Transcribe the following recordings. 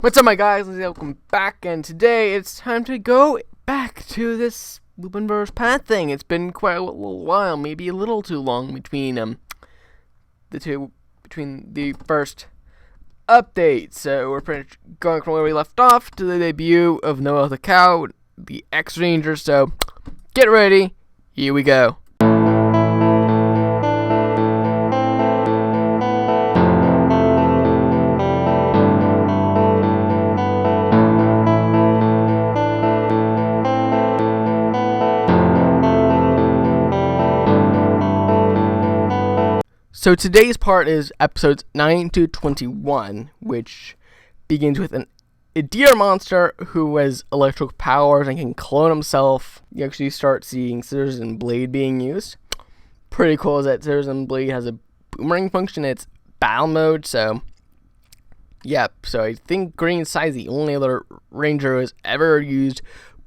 What's up, my guys? Lindsay Yale, welcome back, and today it's time to go back to this Lupinranger thing. It's been quite a little while, maybe a little too long between the first update. So we're pretty much going from where we left off to the debut of Noah the Cow, the X-Ranger. So get ready, here we go. So today's part is episodes 9 to 21, which begins with a deer monster who has electric powers and can clone himself. You actually start seeing scissors and blade being used. Pretty cool is that scissors and blade has a boomerang function. It's battle mode, so so I think Green Sai's the only other ranger who has ever used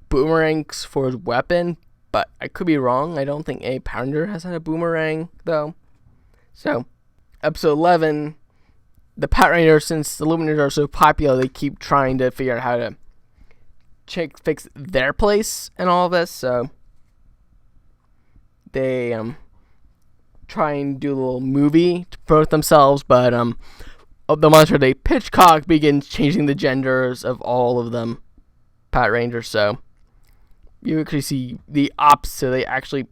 boomerangs for his weapon, but I could be wrong. I don't think a Patranger has had a boomerang, though. So, episode 11, the Patranger, since the Lupinrangers are so popular, they keep trying to figure out how to fix their place in all of this. So, they try and do a little movie to promote themselves, but of the monster they Pitchcock begins changing the genders of all of them Patrangers. So, you actually see the opposite. They actually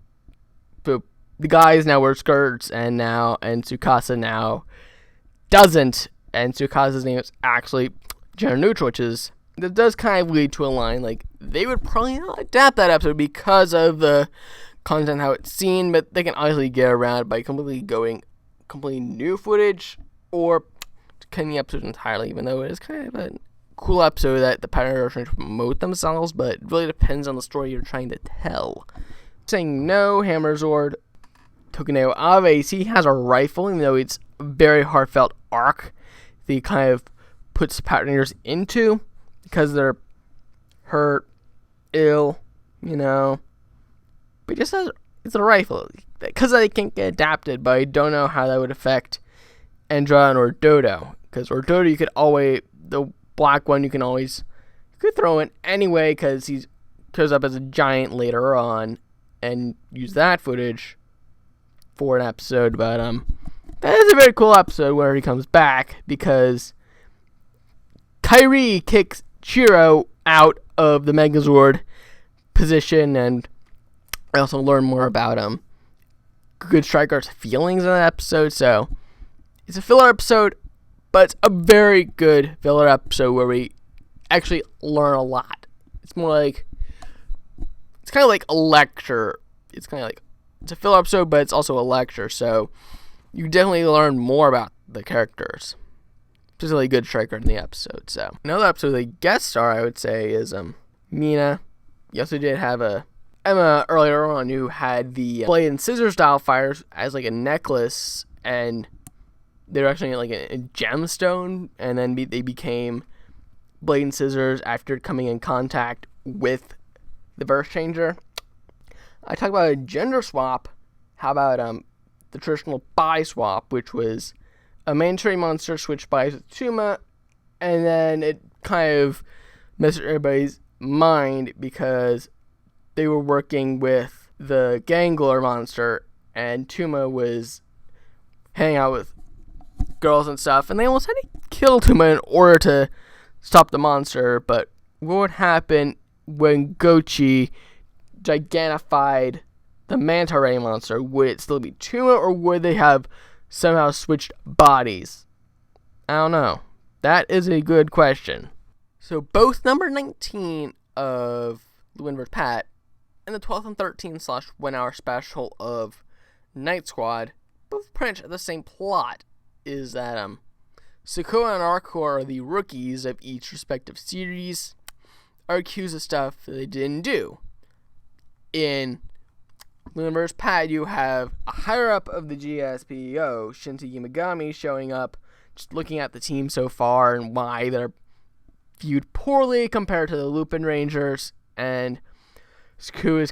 the guys now wear skirts, and Tsukasa now doesn't, and Tsukasa's name is actually gender neutral, which is, that does kind of lead to a line, like, they would probably not adapt that episode because of the content, how it's seen, but they can obviously get around by completely new footage, or cutting the episode entirely, even though it is kind of a cool episode that the Patranger are trying to promote themselves, but it really depends on the story you're trying to tell. Saying no, Hammerzord, Toku-LuPat, he has a rifle, even though it's a very heartfelt arc that he kind of puts the Patrangers into because they're hurt, ill, but he just has, it's a rifle because they can't get adapted, but I don't know how that would affect Andron or Dodo, because Dodo you could always, the black one you could throw in anyway because he goes up as a giant later on and use that footage for an episode, but that is a very cool episode where he comes back because Kyrie kicks Chiro out of the Megazord position, and I also learn more about Good Striker's feelings in that episode. So it's a filler episode, but it's a very good filler episode where we actually learn a lot. It's more like, it's kind of like a lecture. It's a filler episode, but it's also a lecture, so you definitely learn more about the characters. Particularly Good Striker in the episode. So another episode, the guest star, I would say, is Mina. You also did have Emma earlier on, who had the blade and scissors style fires as like a necklace, and they were actually like a gemstone, and then they became blade and scissors after coming in contact with the Burst Changer. I talk about a gender swap. How about the traditional bi swap, which was a mandatory monster switched bodies with Tuma, and then it kind of messed with everybody's mind because they were working with the Gangler monster, and Tuma was hanging out with girls and stuff, and they almost had to kill Tuma in order to stop the monster. But what would happen when Gochi gigantified the manta ray monster? Would it still be Tuma, or would they have somehow switched bodies? I don't know. That is a good question. So both number 19 of Lupinranger and the 12th and 13th / 1 hour special of Night Squad both pretty much the same plot. Is that Sakura and Arcor are the rookies of each respective series, are accused of stuff that they didn't do. In Lupinranger, you have a higher up of the GSPO, Shinta Yamagami, showing up, just looking at the team so far and why they're viewed poorly compared to the Lupinrangers, and Sakura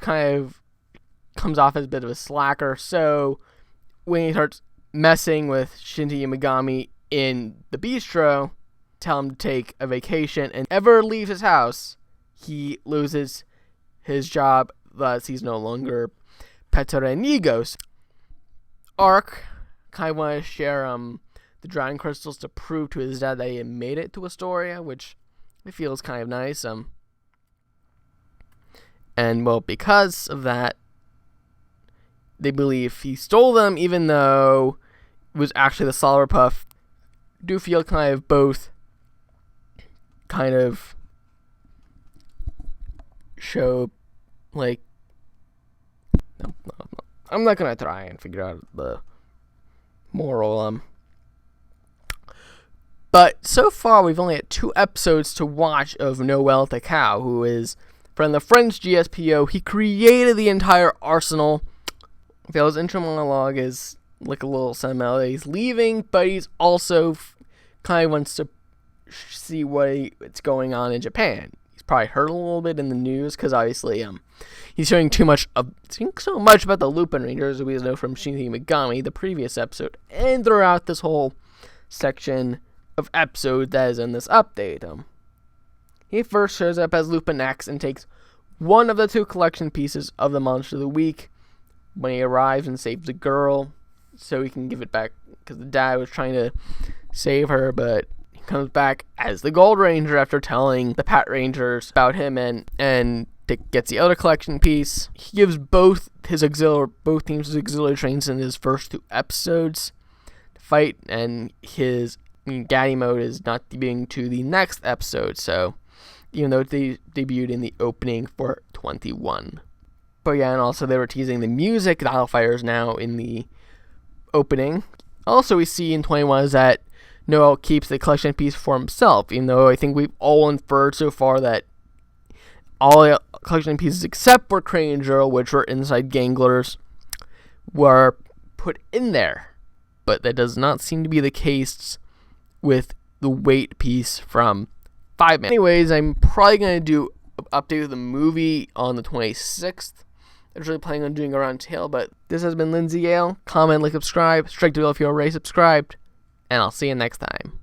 comes off as a bit of a slacker. So when he starts messing with Shinta Yamagami in the bistro, tell him to take a vacation and ever leave his house, he loses his job, thus he's no longer Patranger. Arc kind of want to share the drawing crystals to prove to his dad that he had made it to Astoria, which I feel is kind of nice. And well, because of that, they believe he stole them, even though it was actually the Solar Puff. Do feel kind of both kind of show, like, no. I'm not gonna try and figure out the moral. But so far we've only had 2 episodes to watch of Noel Takao, who is from the French GSPO. He created the entire arsenal. His intro monologue is like a little sentimental. He's leaving, but he's also kind of wants to see what's going on in Japan. He's probably heard a little bit in the news because obviously he's hearing so much about the Lupinrangers, as we know from Shinji Megami, the previous episode, and throughout this whole section of episode that is in this update. He first shows up as Lupin X and takes one of the 2 collection pieces of the Monster of the Week when he arrives and saves the girl, so he can give it back because the dad was trying to save her, but he comes back as the Gold Ranger after telling the Patrangers about him and gets the other collection piece. He gives both teams his auxiliary trains in his first 2 episodes to fight, and his Gaddy mode is not debuting to the next episode, so even though they debuted in the opening for 21. But yeah, and also they were teasing the music, the Hellfire is now in the opening. Also, we see in 21 is that Noel keeps the collection piece for himself, even though I think we've all inferred so far that all the collection pieces except for Patranger, which were inside Ganglers, were put in there. But that does not seem to be the case with the weight piece from 5 Man. Anyways, I'm probably going to do an update of the movie on the 26th. I was really planning on doing a round tale, but this has been Lindsay Yale. Comment, like, subscribe. Strike the bell if you're already subscribed. And I'll see you next time.